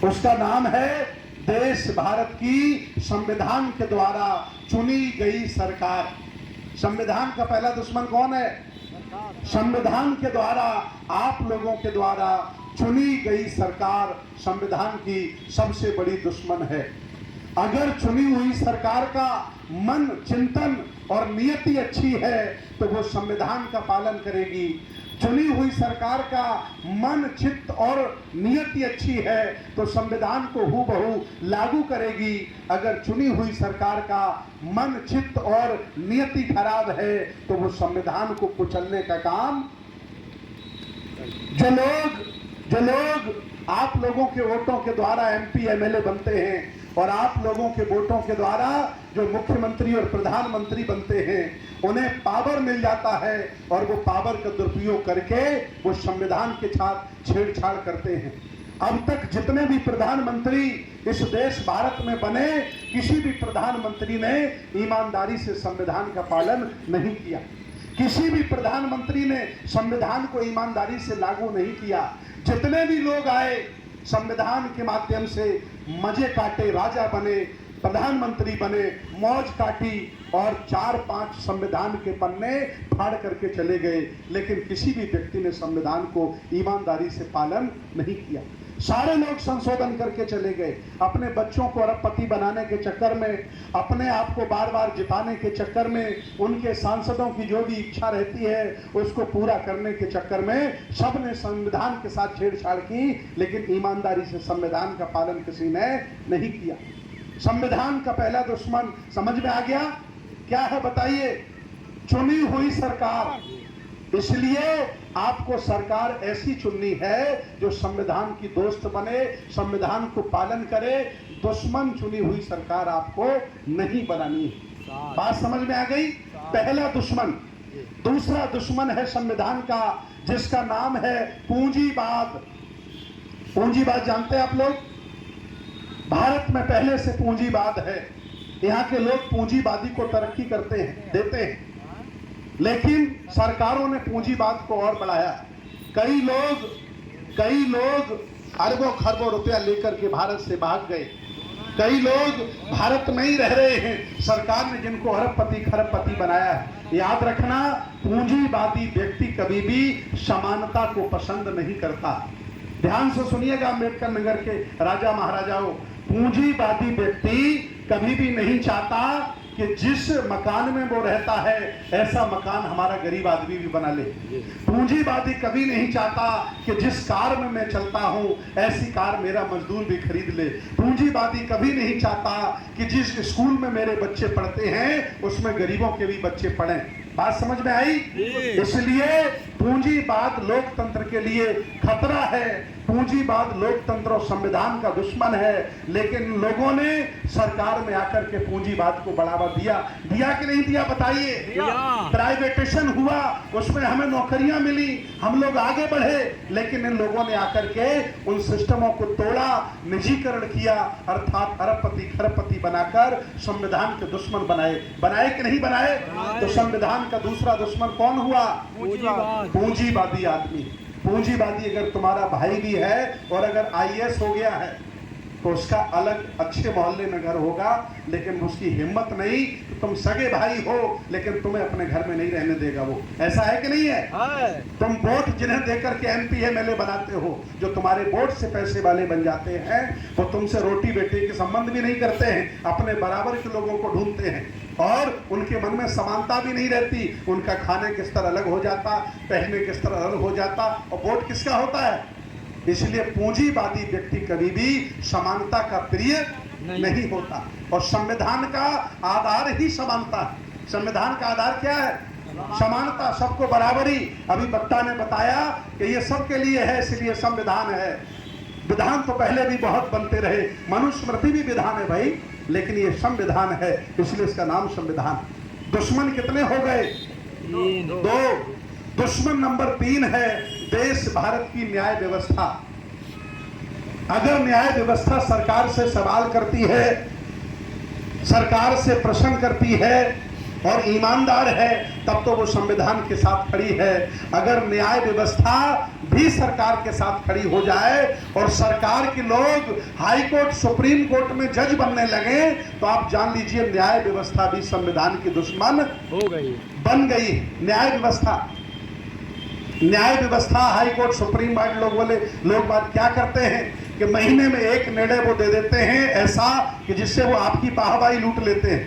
उसका नाम है देश भारत की संविधान के द्वारा चुनी गई सरकार। संविधान का पहला दुश्मन कौन है? संविधान के द्वारा, आप लोगों के द्वारा चुनी गई सरकार संविधान की सबसे बड़ी दुश्मन है। अगर चुनी हुई सरकार का मन, चिंतन और नियति अच्छी है तो वो संविधान का पालन करेगी। चुनी हुई सरकार का मन, चित्त और नियति अच्छी है तो संविधान को हूबहू लागू करेगी। अगर चुनी हुई सरकार का मन, चित्त और नियति खराब है तो वो संविधान को कुचलने का काम। जो लोग आप लोगों के वोटों के द्वारा एमपी, एमएलए बनते हैं और आप लोगों के वोटों के द्वारा जो मुख्यमंत्री और प्रधानमंत्री बनते हैं, उन्हें पावर मिल जाता है और वो पावर का दुरुपयोग करके वो संविधान के साथ छेड़छाड़ करते हैं। अब तक जितने भी प्रधानमंत्री इस देश भारत में बने, किसी भी प्रधानमंत्री ने ईमानदारी से संविधान का पालन नहीं किया। किसी भी प्रधानमंत्री ने संविधान को ईमानदारी से लागू नहीं किया। जितने भी लोग आए संविधान के माध्यम से मजे काटे, राजा बने, प्रधानमंत्री बने, मौज काटी और 4-5 संविधान के पन्ने फाड़ करके चले गए, लेकिन किसी भी व्यक्ति ने संविधान को ईमानदारी से पालन नहीं किया। सारे लोग संशोधन करके चले गए। अपने बच्चों को अरबपति बनाने के चक्कर में, अपने आप को बार बार जिताने के चक्कर में, उनके सांसदों की जो भी इच्छा रहती है उसको पूरा करने के चक्कर में सबने संविधान के साथ छेड़छाड़ की, लेकिन ईमानदारी से संविधान का पालन किसी ने नहीं किया। संविधान का पहला दुश्मन समझ में आ गया? क्या है बताइए? चुनी हुई सरकार। इसलिए आपको सरकार ऐसी चुननी है जो संविधान की दोस्त बने, संविधान को पालन करे। दुश्मन चुनी हुई सरकार आपको नहीं बनानी है। बात समझ में आ गई? पहला दुश्मन। दूसरा दुश्मन है संविधान का, जिसका नाम है पूंजीवाद। पूंजीवाद जानते हैं आप लोग? भारत में पहले से पूंजीवाद है। यहाँ के लोग पूंजीवादी को तरक्की करते हैं, देते हैं, लेकिन सरकारों ने पूंजीवाद को और बढ़ाया। कई लोग अरबों खरबों रुपया लेकर के भारत से भाग गए। कई लोग भारत में ही रह रहे हैं। सरकार ने जिनको अरबपति खरबपति बनाया है। याद रखना, पूंजीवादी व्यक्ति कभी भी समानता को पसंद नहीं करता। ध्यान से सुनिएगा अम्बेडकर नगर के राजा महाराजाओं, पूंजीवादी व्यक्ति कभी भी नहीं चाहता कि जिस मकान में वो रहता है ऐसा मकान हमारा गरीब आदमी भी बना ले। पूंजीवादी कभी नहीं चाहता कि जिस कार में मैं चलता हूं ऐसी कार मेरा मजदूर भी खरीद ले। पूंजीवादी कभी नहीं चाहता कि जिस स्कूल में मेरे बच्चे पढ़ते हैं उसमें गरीबों के भी बच्चे पढ़ें। बात समझ में आई? इसलिए पूंजीवाद लोकतंत्र के लिए खतरा है। पूंजीवाद लोकतंत्र और संविधान का दुश्मन है। लेकिन लोगों ने सरकार में आकर के पूंजीवाद को बढ़ावा दिया कि नहीं दिया बताइए? प्राइवेटेशन हुआ, उसमें हमें नौकरियां मिली, हम लोग आगे बढ़े, लेकिन इन लोगों ने आकर के उन सिस्टमों को तोड़ा, निजीकरण किया, अर्थात अरबपति खरबपति बनाकर संविधान के दुश्मन बनाए कि नहीं बनाए? तो संविधान का दूसरा दुश्मन कौन हुआ? पूंजीवादी आदमी। पूंजीवादी अगर तुम्हारा भाई भी है और अगर आईएएस हो गया है तो उसका अलग अच्छे मोहल्ले में घर होगा, लेकिन उसकी हिम्मत नहीं तो तुम सगे भाई हो लेकिन तुम्हें अपने घर में नहीं रहने देगा वो। ऐसा है कि नहीं है? तुम वोट जिन्हें देकर के एमपी एमएलए बनाते हो, जो तुम्हारे वोट से पैसे वाले बन जाते हैं, वो तुमसे रोटी बेटी के संबंध भी नहीं करते हैं, अपने बराबर के लोगों को ढूंढते हैं और उनके मन में समानता भी नहीं रहती। उनका खाने के स्तर अलग हो जाता, पहनने के स्तर अलग हो जाता, और वोट किसका होता है? इसलिए पूंजीवादी व्यक्ति कभी भी समानता का प्रिय नहीं होता। और संविधान का आधार ही समानता है। संविधान का आधार क्या है? समानता, सबको बराबरी। अभी वक्ता ने बताया कि ये सबके लिए है, इसलिए संविधान है। विधान तो पहले भी बहुत बनते रहे, मनुस्मृति भी विधान है भाई, लेकिन ये संविधान है, इसलिए इसका नाम संविधान। दुश्मन कितने हो गए? 2। दुश्मन नंबर 3 है देश भारत की न्याय व्यवस्था। अगर न्याय व्यवस्था सरकार से सवाल करती है, सरकार से प्रश्न करती है, और ईमानदार है तब तो वो संविधान के साथ खड़ी है। अगर न्याय व्यवस्था भी सरकार के साथ खड़ी हो जाए और सरकार के लोग हाई कोर्ट सुप्रीम कोर्ट में जज बनने लगे तो आप जान लीजिए न्याय व्यवस्था भी संविधान की दुश्मन हो गई, बन गई। न्याय व्यवस्था हाई कोर्ट सुप्रीम कोर्ट लोग बात क्या करते हैं कि महीने में एक निर्णय वो दे देते हैं ऐसा कि जिससे वो आपकी वाहवाही लूट लेते हैं।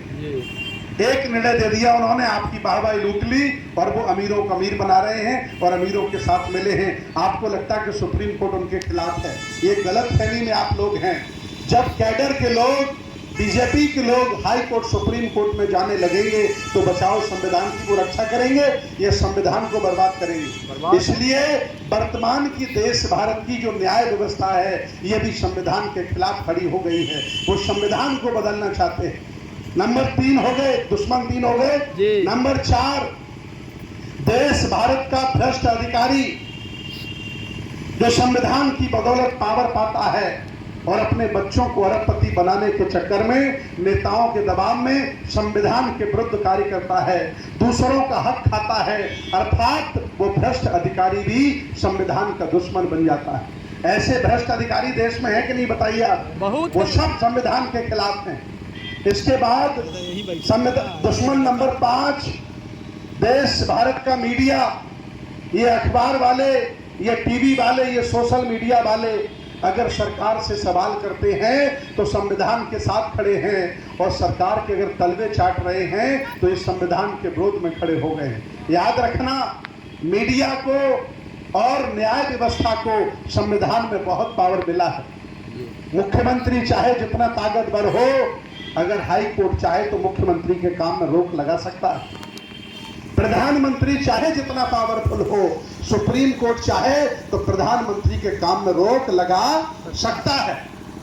एक निर्णय दे दिया उन्होंने, आपकी वाहवाही लूट ली और वो अमीरों को अमीर बना रहे हैं और अमीरों के साथ मिले हैं। आपको लगता है कि सुप्रीम कोर्ट उनके खिलाफ है, ये गलत फहमी में आप लोग हैं। जब कैडर के लोग, बीजेपी के लोग हाई कोर्ट सुप्रीम कोर्ट में जाने लगेंगे तो बचाओ संविधान की वो रक्षा करेंगे, ये संविधान को बर्बाद करेंगे। इसलिए वर्तमान की देश भारत की जो न्याय व्यवस्था है ये भी संविधान के खिलाफ खड़ी हो गई है। वो संविधान को बदलना चाहते हैं। नंबर 3 हो गए, दुश्मन 3 हो गए। नंबर 4, देश भारत का भ्रष्ट अधिकारी जो संविधान की बदौलत पावर पाता है और अपने बच्चों को अरबपति बनाने के चक्कर में नेताओं के दबाव में संविधान के विरुद्ध कार्य करता है, दूसरों का हक खाता है, अर्थात वो भ्रष्ट अधिकारी भी संविधान का दुश्मन बन जाता है। ऐसे भ्रष्ट अधिकारी देश में है कि नहीं बताइए आप? बहुत। वो सब संविधान के खिलाफ हैं। इसके बाद दुश्मन नंबर 5, देश भारत का मीडिया, ये अखबार वाले, ये टीवी वाले, ये सोशल मीडिया वाले अगर सरकार से सवाल करते हैं तो संविधान के साथ खड़े हैं और सरकार के अगर तलवे चाट रहे हैं तो इस संविधान के विरोध में खड़े हो गए हैं। याद रखना, मीडिया को और न्याय व्यवस्था को संविधान में बहुत पावर मिला है। मुख्यमंत्री चाहे जितना ताकतवर हो, अगर हाई कोर्ट चाहे तो मुख्यमंत्री के काम में रोक लगा सकता है। प्रधानमंत्री चाहे जितना पावरफुल हो, सुप्रीम कोर्ट चाहे तो प्रधानमंत्री के काम में रोक लगा सकता है।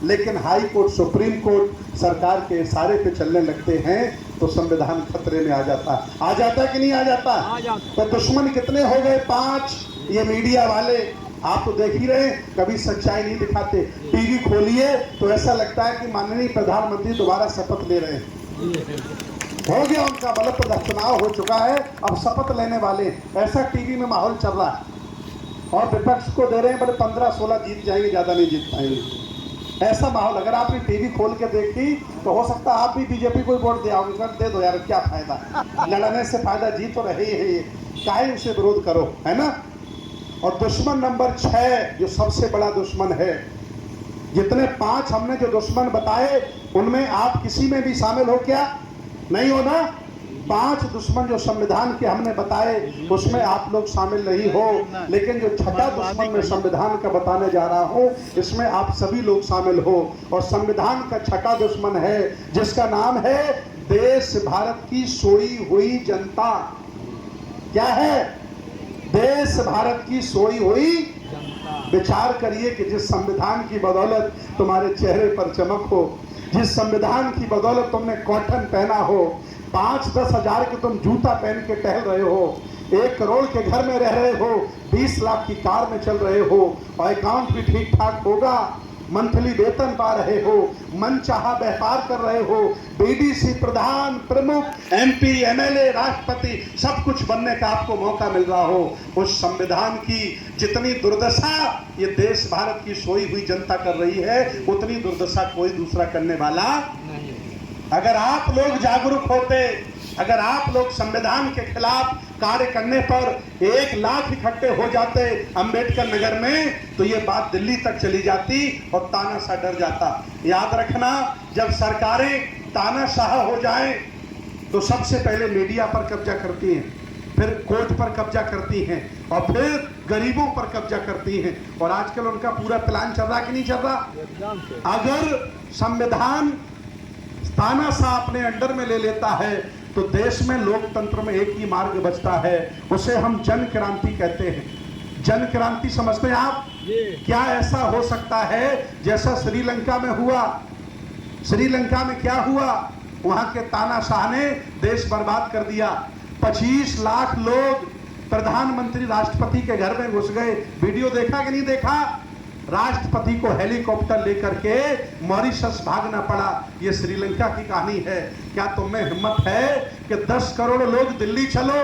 लेकिन हाई कोर्ट, सुप्रीम कोर्ट सरकार के इशारे पे चलने लगते हैं तो संविधान खतरे में आ जाता है। आ जाता है कि नहीं आ जाता? तो दुश्मन कितने हो गए? 5। ये मीडिया वाले आप तो देख ही रहे, कभी सच्चाई नहीं दिखाते। टीवी खोलिए तो ऐसा लगता है कि माननीय प्रधानमंत्री दोबारा शपथ ले रहे हैं। हो गया उनका, मतलब चुनाव हो चुका है, अब शपथ लेने वाले, ऐसा टीवी में माहौल चल रहा है। और विपक्ष को दे रहे हैं बड़े 15-16 जीत जाएंगे, ज्यादा नहीं जीत पाएंगे, ऐसा माहौल। अगर आपने टीवी खोल के देखी तो हो सकता है आप भी बीजेपी को वोट दे आओगे, दे दो यार, क्या फायदा, लड़ने से फायदा, जीत तो रही है, ये काहे उसे विरोध करो, है ना। और दुश्मन नंबर 6 जो सबसे बड़ा दुश्मन है, जितने 5 हमने जो दुश्मन बताए उनमें आप किसी में भी शामिल हो क्या? नहीं हो ना। 5 दुश्मन जो संविधान के हमने बताए उसमें आप लोग शामिल नहीं हो, लेकिन जो छठा दुश्मन में संविधान का बताने जा रहा हूं इसमें आप सभी लोग शामिल हो। और संविधान का छठा दुश्मन है जिसका नाम है देश भारत की सोई हुई जनता। क्या है? देश भारत की सोई हुई जनता। विचार करिए कि जिस संविधान की बदौलत तुम्हारे चेहरे पर चमक हो, जिस संविधान की बदौलत तुमने कॉटन पहना हो, 5-10 हजार के तुम जूता पहन के टहल रहे हो, 1 करोड़ के घर में रह रहे हो, 20 लाख की कार में चल रहे हो और अकाउंट भी ठीक ठाक होगा, मंथली वेतन पा रहे हो, मन चाहा व्यापार कर रहे हो, बीडीसी, प्रधान, प्रमुख, एमपी, एमएलए, राष्ट्रपति, सब कुछ बनने का आपको मौका मिल रहा हो, उस संविधान की जितनी दुर्दशा ये देश भारत की सोई हुई जनता कर रही है उतनी दुर्दशा कोई दूसरा करने वाला नहीं। अगर आप लोग जागरूक होते, अगर आप लोग संविधान के खिलाफ कार्य करने पर 1 लाख इकट्ठे हो जाते अंबेडकर नगर में तो ये बात दिल्ली तक चली जाती और तानाशाह डर जाता। याद रखना, जब सरकारें तानाशाह हो जाएं तो सबसे पहले मीडिया पर कब्जा करती हैं, फिर कोर्ट पर कब्जा करती हैं और फिर गरीबों पर कब्जा करती हैं। और आजकल उनका पूरा प्लान चल रहा कि नहीं चल रहा? अगर संविधान तानाशाह अपने अंडर में ले लेता है तो देश में लोकतंत्र में एक ही मार्ग बचता है, उसे हम जन क्रांति कहते हैं। जन क्रांति समझते हैं आप? क्या ऐसा हो सकता है जैसा श्रीलंका में हुआ? श्रीलंका में क्या हुआ? वहां के तानाशाह ने देश बर्बाद कर दिया। 25 लाख लोग प्रधानमंत्री, राष्ट्रपति के घर में घुस गए। वीडियो देखा कि नहीं देखा? राष्ट्रपति को हेलीकॉप्टर लेकर के मॉरिशस भागना पड़ा। ये श्रीलंका की कहानी है। क्या तुम में हिम्मत है कि 10 करोड़ लोग दिल्ली चलो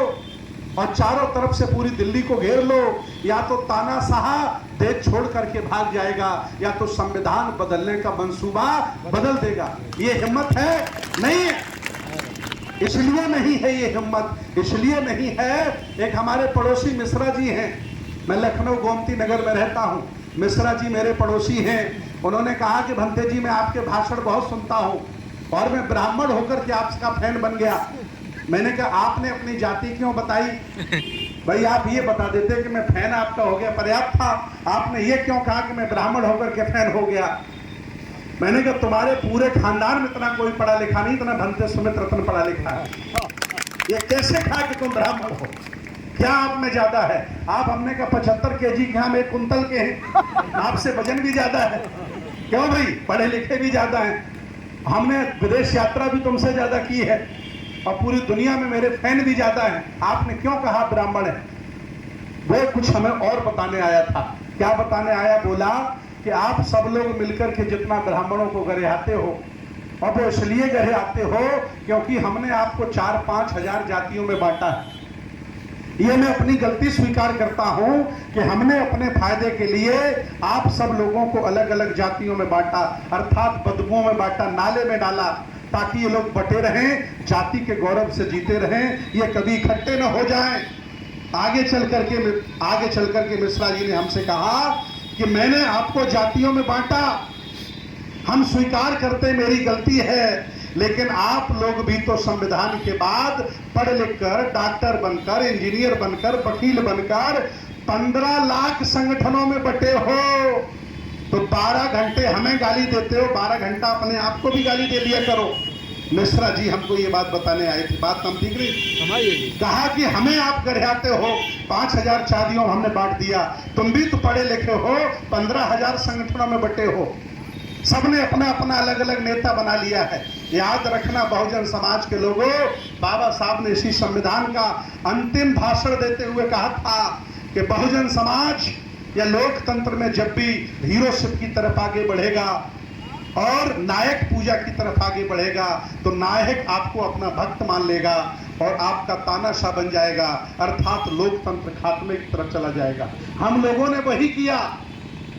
और चारों तरफ से पूरी दिल्ली को घेर लो? या तो तानाशाह देश छोड़ करके भाग जाएगा या तो संविधान बदलने का मंसूबा बदल देगा। ये हिम्मत है? नहीं है। इसलिए नहीं है ये हिम्मत, इसलिए नहीं है। एक हमारे पड़ोसी मिश्रा जी हैं, मैं लखनऊ गोमती नगर में रहता हूं। मिश्रा जी मेरे पड़ोसी हैं। उन्होंने कहा कि भंते जी मैं आपके भाषण बहुत सुनता हूं और मैं ब्राह्मण होकर के आपका फैन बन गया। मैंने कहा आपने अपनी जाति क्यों बताई? भाई आप ये बता देते कि मैं फैन आपका हो गया, पर्याप्त था। आपने ये क्यों कहा कि मैं ब्राह्मण होकर के फैन हो गया? मैंने कहा तुम्हारे पूरे खानदान में इतना कोई पढ़ा लिखा नहीं, इतना भंते सुमित रत्न पढ़ा लिखा है। ये कैसे कहा कि तुम ब्राह्मण हो? क्या आप में ज्यादा है? आप हमने कहा 75 kg के, हम 1 कुंतल के हैं। आपसे वजन भी ज्यादा है। क्यों भाई? पढ़े लिखे भी ज्यादा हैं। हमने विदेश यात्रा भी तुमसे ज्यादा की है और पूरी दुनिया में मेरे फैन भी ज्यादा हैं। आपने क्यों कहा ब्राह्मण है? वो कुछ हमें और बताने आया था। क्या बताने आया? बोला कि आप सब लोग मिलकर के जितना ब्राह्मणों को गरिहाते हो, और वो इसलिए गरिहाते हो क्योंकि हमने आपको 4-5 हजार जातियों में बांटा है। ये मैं अपनी गलती स्वीकार करता हूं कि हमने अपने फायदे के लिए आप सब लोगों को अलग अलग जातियों में बांटा, अर्थात बदबुओं में बांटा, नाले में डाला, ताकि ये लोग बटे रहें, जाति के गौरव से जीते रहें, ये कभी इकट्ठे न हो जाएं। आगे चल करके मिश्रा जी ने हमसे कहा कि मैंने आपको जातियों में बांटा, हम स्वीकार करते मेरी गलती है, लेकिन आप लोग भी तो संविधान के बाद पढ़ लिख कर, डॉक्टर बनकर, इंजीनियर बनकर, वकील बनकर 15 लाख संगठनों में बटे हो। तो 12 घंटे हमें गाली देते हो, 12 घंटा अपने आप को भी गाली दे लिया करो। मिश्रा जी हमको ये बात बताने आए थे। बात हम ठीक नहीं? कहा कि हमें आप गरिहाते हो, 5000 शादियों हमने बांट दिया। तुम भी तो पढ़े लिखे हो, 15,000 संगठनों में बटे हो। सबने अपना अपना अलग अलग नेता बना लिया है। याद रखना बहुजन समाज के लोगों, बाबा साहब ने इसी संविधान का अंतिम भाषण देते हुए कहा था कि बहुजन समाज या लोकतंत्र में जब भी हीरोशिप की तरफ आगे बढ़ेगा और नायक पूजा की तरफ आगे बढ़ेगा तो नायक आपको अपना भक्त मान लेगा और आपका तानाशाह बन जाएगा, अर्थात लोकतंत्र खात्मे की तरफ चला जाएगा। हम लोगों ने वही किया,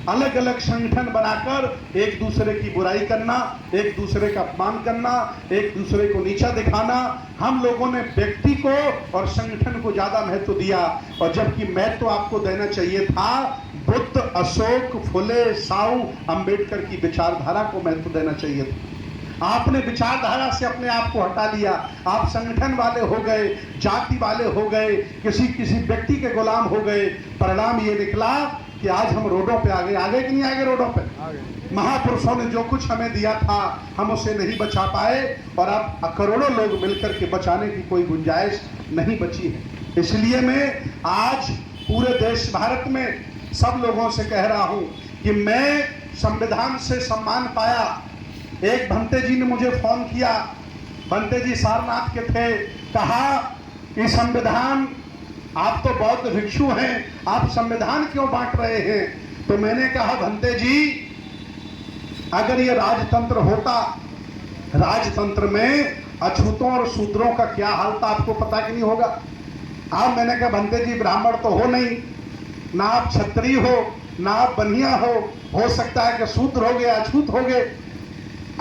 अलग अलग संगठन बनाकर एक दूसरे की बुराई करना, एक दूसरे का अपमान करना, एक दूसरे को नीचा दिखाना। हम लोगों ने व्यक्ति को और संगठन को ज्यादा महत्व दिया, और जबकि महत्व आपको देना चाहिए था बुद्ध, अशोक, फुले, साहू, अंबेडकर की विचारधारा को महत्व देना चाहिए था। आपने विचारधारा से अपने आप को हटा लिया। आप संगठन वाले हो गए, जाति वाले हो गए, किसी व्यक्ति के गुलाम हो गए। परिणाम ये निकला कि आज हम रोडों पे आगे कि नहीं आगे? रोडों पे महापुरुषों ने जो कुछ हमें दिया था हम उसे नहीं बचा पाए, और अब करोड़ों लोग मिलकर के बचाने की कोई गुंजाइश नहीं बची है। इसलिए मैं आज पूरे देश भारत में सब लोगों से कह रहा हूं कि मैं संविधान से सम्मान पाया। एक भंते जी ने मुझे फोन किया, भंते जी सारनाथ के थे, कहा कि संविधान, आप तो बौद्ध भिक्षु हैं, आप संविधान क्यों बांट रहे हैं? तो मैंने कहा भंते जी, अगर ये राजतंत्र होता, राजतंत्र में अछूतों और शूद्रों का क्या हाल था आपको पता कि नहीं होगा? अब मैंने कहा भंते जी ब्राह्मण तो हो नहीं, ना आप क्षत्रिय हो, ना आप बनिया हो सकता है कि शूद्र हो गए, अछूत हो गए।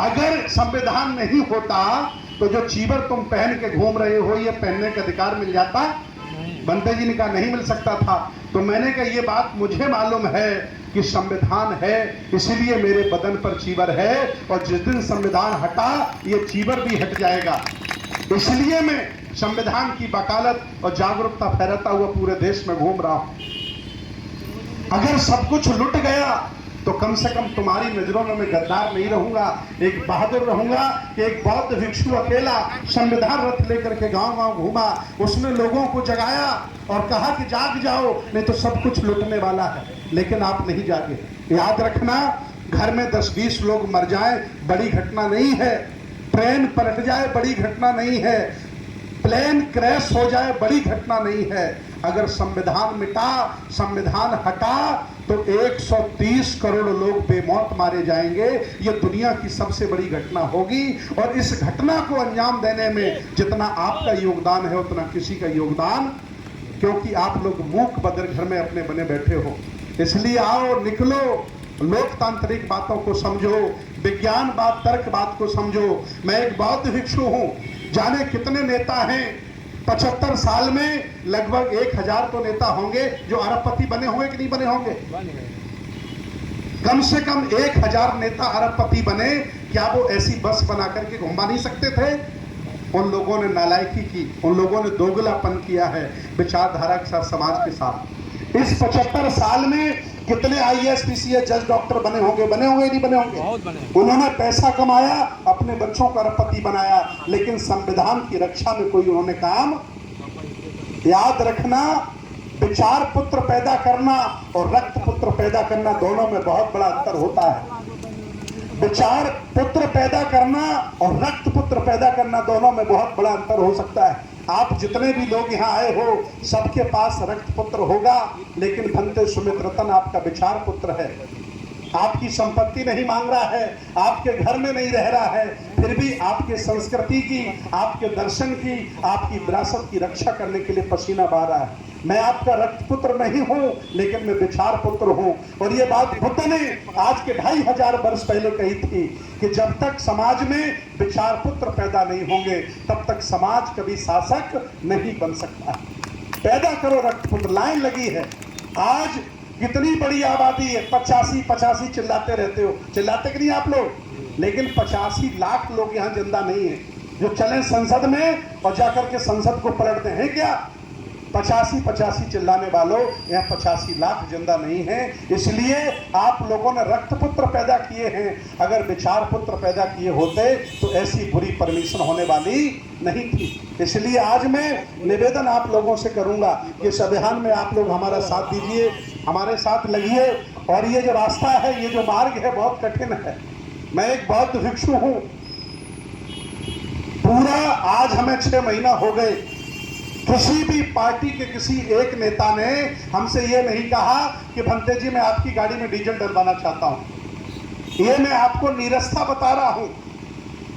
अगर संविधान नहीं होता तो जो चीवर तुम पहन के घूम रहे हो ये पहनने का अधिकार मिल जाता? बंते जी ने कहा नहीं मिल सकता था। तो मैंने कहा ये बात मुझे मालूम है कि संविधान है, इसीलिए मेरे बदन पर चीवर है, और जिस दिन संविधान हटा ये चीवर भी हट जाएगा। इसलिए मैं संविधान की वकालत और जागरूकता फैलाता हुआ पूरे देश में घूम रहा हूं। अगर सब कुछ लुट गया तो कम से कम तुम्हारी नजरों में मैं गद्दार नहीं रहूंगा, एक बहादुर रहूंगा कि एक बौद्ध भिक्षु अकेला संविधान रथ लेकर के गांव गांव घूमा, उसने लोगों को जगाया और कहा कि जाग जाओ, नहीं तो सब कुछ लुटने वाला है। लेकिन आप नहीं जागे। याद रखना, घर में 10-20 लोग मर जाए बड़ी घटना नहीं है, ट्रेन पलट जाए बड़ी घटना नहीं है, प्लेन क्रैश हो जाए बड़ी घटना नहीं है। अगर संविधान मिटा, संविधान हटा तो 130 करोड़ लोग बेमौत मारे जाएंगे। ये दुनिया की सबसे बड़ी घटना होगी और इस घटना को अंजाम देने में जितना आपका योगदान है उतना किसी का योगदान, क्योंकि आप लोग मूक बधिर घर में अपने बने बैठे हो। इसलिए आओ, निकलो, लोकतांत्रिक बातों को समझो, विज्ञानवाद तर्कवाद को समझो। मैं एक बौद्ध भिक्षु हूं, जाने कितने नेता हैं 75 साल में, लगभग 1000 तो नेता होंगे जो अरबपति बने होंगे कि नहीं बने होंगे? कम से कम 1000 नेता अरबपति बने। क्या वो ऐसी बस बना करके घुमा नहीं सकते थे? उन लोगों ने नालायकी की, उन लोगों ने दोगलापन किया है विचारधारा के साथ, समाज के साथ। इस 75 साल में कितने IAS PCS जज डॉक्टर बने होंगे नहीं बने होंगे? उन्होंने पैसा कमाया, अपने बच्चों को अरबपति बनाया, लेकिन संविधान की रक्षा में कोई उन्होंने काम। याद रखना, विचार पुत्र पैदा करना और रक्त पुत्र पैदा करना दोनों में बहुत बड़ा अंतर होता है। विचार पुत्र पैदा करना और रक्त पुत्र पैदा करना दोनों में बहुत बड़ा अंतर हो सकता है। आप जितने भी लोग यहाँ आए हो सबके पास रक्त पुत्र होगा, लेकिन भंते सुमित रतन आपका विचार पुत्र है। आपकी संपत्ति नहीं मांग रहा है, आपके घर में नहीं रह रहा है, फिर भी आपके संस्कृति की, आपके दर्शन की, आपकी विरासत की रक्षा करने के लिए पसीना बहा रहा है। मैं आपका रक्त पुत्र नहीं हूं, लेकिन मैं विचार पुत्र हूं। और ये बात बुद्ध ने आज के 2500 वर्ष पहले कही थी कि जब तक समाज में विचार पुत्र पैदा नहीं होंगे तब तक समाज कभी शासक नहीं बन सकता। पैदा करो रक्त पुत्र। लाइन लगी है। आज कितनी बड़ी आबादी है, 85 चिल्लाते रहते हो, चिल्लाते कि नहीं आप लोग? लेकिन 85 लाख लोग यहाँ जिंदा नहीं है जो चले संसद में और जाकर के संसद को पलटते हैं। क्या 85 चिल्लाने वालों, यहाँ 85 लाख जिंदा नहीं है। इसलिए आप लोगों ने रक्त पुत्र पैदा किए हैं। अगर विचार पुत्र पैदा किए होते तो ऐसी बुरी परमिशन होने वाली नहीं थी। इसलिए आज मैं निवेदन आप लोगों से करूंगा कि इस अभियान में आप लोग हमारा साथ दीजिए, हमारे साथ लगिए। और ये जो रास्ता है, ये जो मार्ग है, बहुत कठिन है। मैं एक बौद्ध भिक्षु हूं, पूरा आज हमें 6 महीना हो गए, किसी भी पार्टी के किसी एक नेता ने हमसे ये नहीं कहा कि भंते जी मैं आपकी गाड़ी में डीजल डलवाना चाहता हूं। ये मैं आपको निरस्ता बता रहा हूं।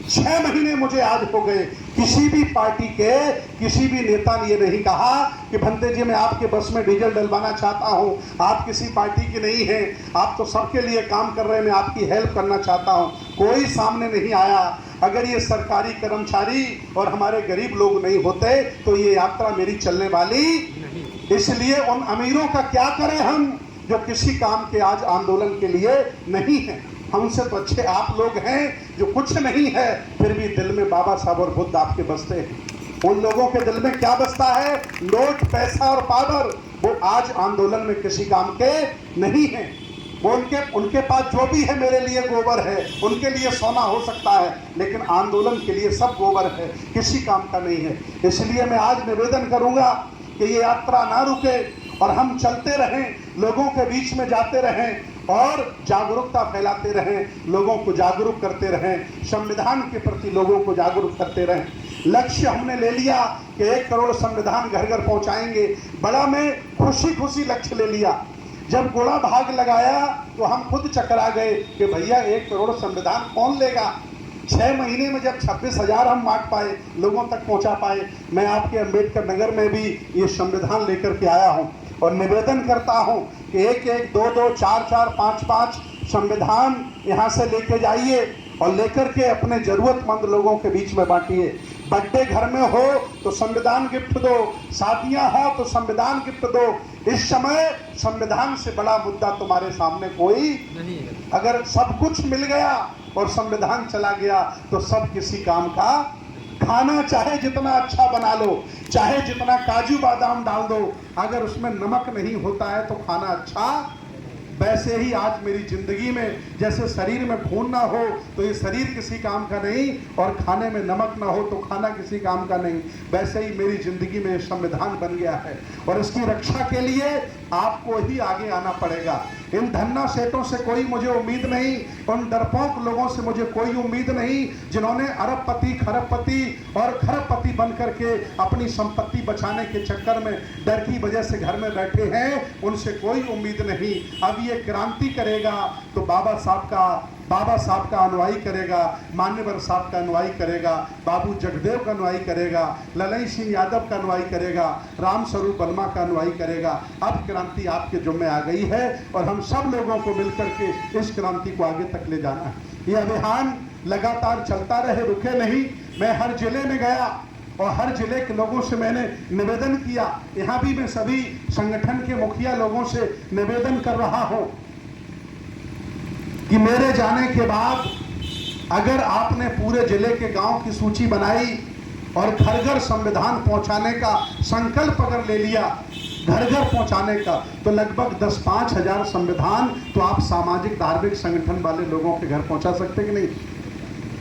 6 महीने मुझे आज हो गए, किसी भी पार्टी के किसी भी नेता ने ये नहीं कहा कि भंते जी मैं आपके बस में डीजल डलवाना चाहता हूं। आप किसी पार्टी के नहीं हैं, आप तो सबके लिए काम कर रहे हैं, मैं आपकी हेल्प करना चाहता हूं। कोई सामने नहीं आया। अगर ये सरकारी कर्मचारी और हमारे गरीब लोग नहीं होते तो ये यात्रा मेरी चलने वाली नहीं। इसलिए उन अमीरों का क्या करें हम, जो किसी काम के आज आंदोलन के लिए नहीं है। हमसे तो अच्छे आप लोग हैं जो कुछ नहीं है, फिर भी दिल में बाबा साहब और बुद्ध आपके बसते हैं। उन लोगों के दिल में क्या बसता है? नोट, पैसा और पावर। वो आज आंदोलन में किसी काम के नहीं है। वो उनके पास जो भी है मेरे लिए गोबर है, उनके लिए सोना हो सकता है, लेकिन आंदोलन के लिए सब गोबर है, किसी काम का नहीं है। इसलिए मैं आज निवेदन करूंगा कि ये यात्रा ना रुके और हम चलते रहें, लोगों के बीच में जाते रहें और जागरूकता फैलाते रहें, लोगों को जागरूक करते रहें, संविधान के प्रति लोगों को जागरूक करते रहें। लक्ष्य हमने ले लिया कि 1 करोड़ संविधान घर घर पहुंचाएंगे। बड़ा मैं खुशी खुशी लक्ष्य ले लिया। जब गोला भाग लगाया तो हम खुद चकरा गए कि भैया 1 करोड़ संविधान कौन लेगा। 6 महीने में जब 26,000 हम बांट पाए, लोगों तक पहुंचा पाए। मैं आपके अंबेडकर नगर में भी ये संविधान लेकर के आया हूं और निवेदन करता हूं कि 1-1, 2-2, 4-4, 5-5 संविधान यहाँ से लेके जाइए और लेकर के अपने जरूरतमंद लोगों के बीच में बांटिए। बर्थडे घर में हो तो संविधान गिफ्ट दो, शादियां हो तो संविधान गिफ्ट दो। इस समय संविधान से बड़ा मुद्दा तुम्हारे सामने कोई नहीं है। अगर सब कुछ मिल गया और संविधान चला गया तो सब किसी काम का। खाना चाहे जितना अच्छा बना लो, चाहे जितना काजू बादाम डाल दो, अगर उसमें नमक नहीं होता है तो खाना अच्छा। वैसे ही आज मेरी जिंदगी में जैसे शरीर में खून ना हो तो ये शरीर किसी काम का नहीं, और खाने में नमक ना हो तो खाना किसी काम का नहीं, वैसे ही मेरी जिंदगी में संविधान बन गया है और इसकी रक्षा के लिए आपको ही आगे आना पड़ेगा। इन धन्ना सेठों से कोई मुझे उम्मीद नहीं, उन डरपोक लोगों से मुझे कोई उम्मीद नहीं जिन्होंने अरबपति, खरबपति और खरबपति बन करके अपनी संपत्ति बचाने के चक्कर में डर की वजह से घर में बैठे हैं, उनसे कोई उम्मीद नहीं। अब ये क्रांति करेगा तो बाबा साहब का अनुयायी करेगा, मान्यवर साहब का अनुयायी करेगा, बाबू जगदेव का अनुयायी करेगा, ललई सिंह यादव का अनुयायी करेगा, राम स्वरूप वर्मा का अनुयायी करेगा। अब क्रांति आपके जुम्मे आ गई है और हम सब लोगों को मिलकर के इस क्रांति को आगे तक ले जाना है। ये अभियान लगातार चलता रहे, रुके नहीं। मैं हर जिले में गया और हर जिले के लोगों से मैंने निवेदन किया। यहाँ भी मैं सभी संगठन के मुखिया लोगों से निवेदन कर रहा हूँ कि मेरे जाने के बाद अगर आपने पूरे जिले के गांव की सूची बनाई और घर घर संविधान पहुंचाने का संकल्प अगर ले लिया, घर घर पहुंचाने का, तो लगभग 10-5 हजार संविधान तो आप सामाजिक धार्मिक संगठन वाले लोगों के घर पहुंचा सकते कि नहीं?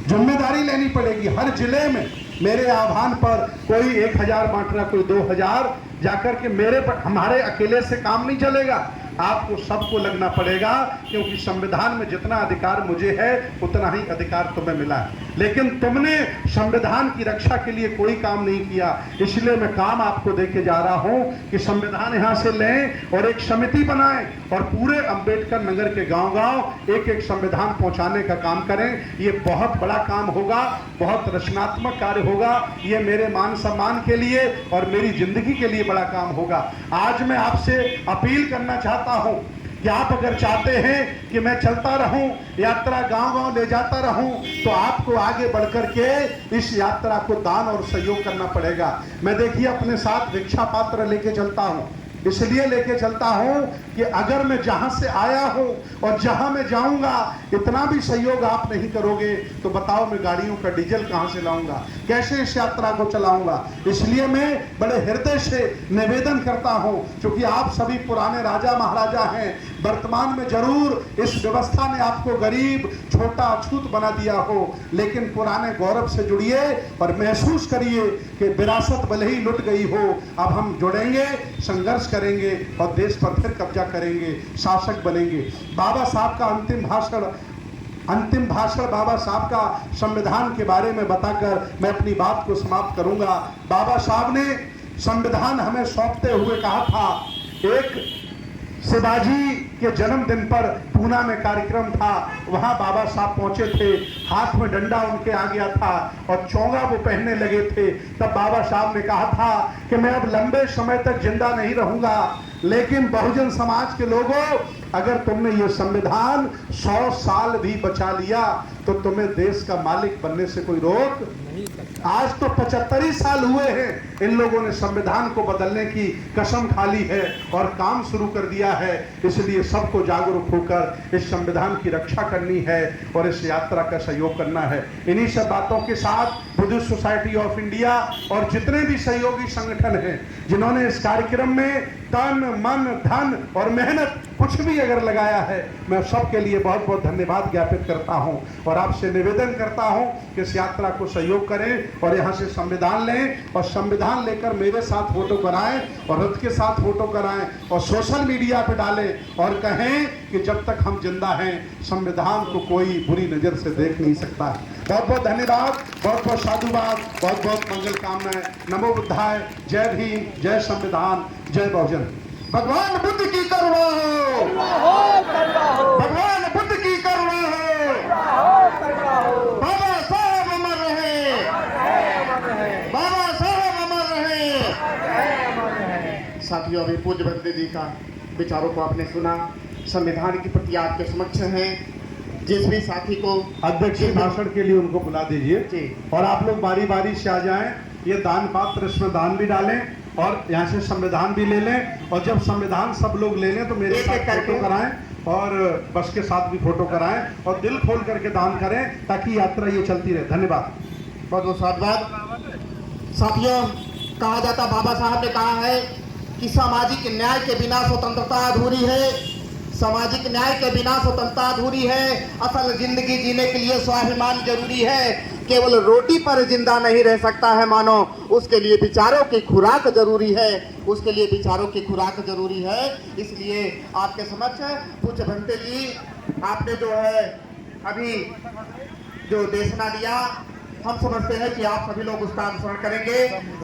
जिम्मेदारी लेनी पड़ेगी। हर जिले में मेरे आह्वान पर कोई 1000 बांट रहा, कोई 2000 जाकर के मेरे पर, हमारे अकेले से काम नहीं चलेगा, आपको सबको लगना पड़ेगा, क्योंकि संविधान में जितना अधिकार मुझे है उतना ही अधिकार तुम्हें मिला है। लेकिन तुमने संविधान की रक्षा के लिए कोई काम नहीं किया, इसलिए मैं काम आपको देके जा रहा हूं कि संविधान यहां से लें और एक समिति बनाएं और पूरे अंबेडकर नगर के गांव-गांव एक एक संविधान पहुंचाने का काम करें। ये बहुत बड़ा काम होगा, बहुत रचनात्मक कार्य होगा। ये मेरे मान सम्मान के लिए और मेरी जिंदगी के लिए बड़ा काम होगा। आज मैं आपसे अपील करना चाहता हूं कि आप अगर चाहते हैं कि मैं चलता रहूं, यात्रा गांव-गांव ले जाता रहूं, तो आपको आगे बढ़कर के इस यात्रा को दान और सहयोग करना पड़ेगा। मैं देखिए अपने साथ भिक्षा पात्र लेके चलता हूं, इसलिए लेके चलता हूं कि अगर मैं जहां से आया हूं और जहां मैं जाऊंगा इतना भी सहयोग आप नहीं करोगे तो बताओ मैं गाड़ियों का डीजल कहां से लाऊंगा, कैसे इस यात्रा को चलाऊंगा। इसलिए मैं बड़े हृदय से निवेदन करता हूं, क्योंकि आप सभी पुराने राजा महाराजा हैं, वर्तमान में जरूर इस व्यवस्था ने आपको गरीब छोटा अछूत बना दिया हो, लेकिन पुराने गौरव से जुड़िए और महसूस करिए कि विरासत भले ही लुट गई हो, अब हम जुड़ेंगे, संघर्ष करेंगे और देश पर फिर कब्जा करेंगे, शासक बनेंगे। बाबा साहब का अंतिम भाषण बाबा साहब का संविधान के बारे में बताकर मैं अपनी बात को समाप्त करूंगा। बाबा साहब ने संविधान हमें सौंपते हुए कहा था, एक शिवाजी के जन्मदिन पर पूना में कार्यक्रम था, वहां बाबा साहब पहुंचे थे, हाथ में डंडा उनके आ गया था और चोंगा वो पहनने लगे थे। तब बाबा साहब ने कहा था कि मैं अब लंबे समय तक जिंदा नहीं रहूंगा, लेकिन बहुजन समाज के लोगों, अगर तुमने ये संविधान 100 साल भी बचा लिया तो तुम्हें देश का मालिक बनने से कोई रोक नहीं सकता। आज तो 75 ही साल हुए हैं, इन लोगों ने संविधान को बदलने की कसम खा ली है और काम शुरू कर दिया है। इसलिए सबको जागरूक होकर इस संविधान की रक्षा करनी है और इस यात्रा का सहयोग करना है। इन्हीं सब बातों के साथ बुद्धिस्ट सोसाइटी ऑफ इंडिया और जितने भी सहयोगी संगठन हैं जिन्होंने इस कार्यक्रम में तन मन धन और मेहनत कुछ भी अगर लगाया है, मैं सबके लिए बहुत बहुत धन्यवाद ज्ञापित करता हूं और आपसे निवेदन करता हूं कि इस यात्रा को सहयोग करें और यहां से संविधान लें और संविधान लेकर मेरे साथ फोटो कराएं और रथ के साथ फोटो कराएं और सोशल मीडिया पे डालें और कहें कि जब तक हम जिंदा हैं संविधान को कोई बुरी नजर से देख नहीं सकता। बहुत बहुत धन्यवाद, बहुत बहुत साधुवाद, बहुत बहुत मंगल कामनाएं। नमो बुद्धाय, जय भीम, जय संविधान, जय बहुजन। भगवान बुद्ध की करुणा हो, भगवान बुद्ध की करुणा हो, बाबा साहब अमर रहे, बाबा साहब अमर रहे। साथियों, अभी पूज्य बंदे जी का विचारों को आपने सुना, संविधान की प्रति आपके समक्ष है। जिस भी साथी को अध्यक्ष भाषण के लिए उनको बुला दीजिए और आप लोग बारी बारी से आ जाएं। ये दान पात्र, इसमें दान भी डालें और यहाँ से संविधान भी ले लें और जब संविधान सब लोग ले लें तो मेरे साथ फोटो कराएं और बस के साथ भी फोटो कराएं और दिल खोल करके दान करें ताकि यात्रा ये चलती रहे। धन्यवाद, बहुत बहुत धन्यवाद। साथियों, कहा जाता, बाबा साहब ने कहा है कि सामाजिक न्याय के बिना स्वतंत्रता अधूरी है, सामाजिक न्याय के बिना स्वतंत्रता अधूरी है। असल जिंदगी जीने के लिए स्वाभिमान जरूरी है। केवल रोटी पर जिंदा नहीं रह सकता है मानो, उसके लिए विचारों की खुराक जरूरी है, उसके लिए विचारों की खुराक जरूरी है। इसलिए आपके समक्ष पूज्य भंते जी, आपने जो है अभी जो देशना दिया हम समझते हैं कि आप सभी लोग उसका अनुसरण करेंगे।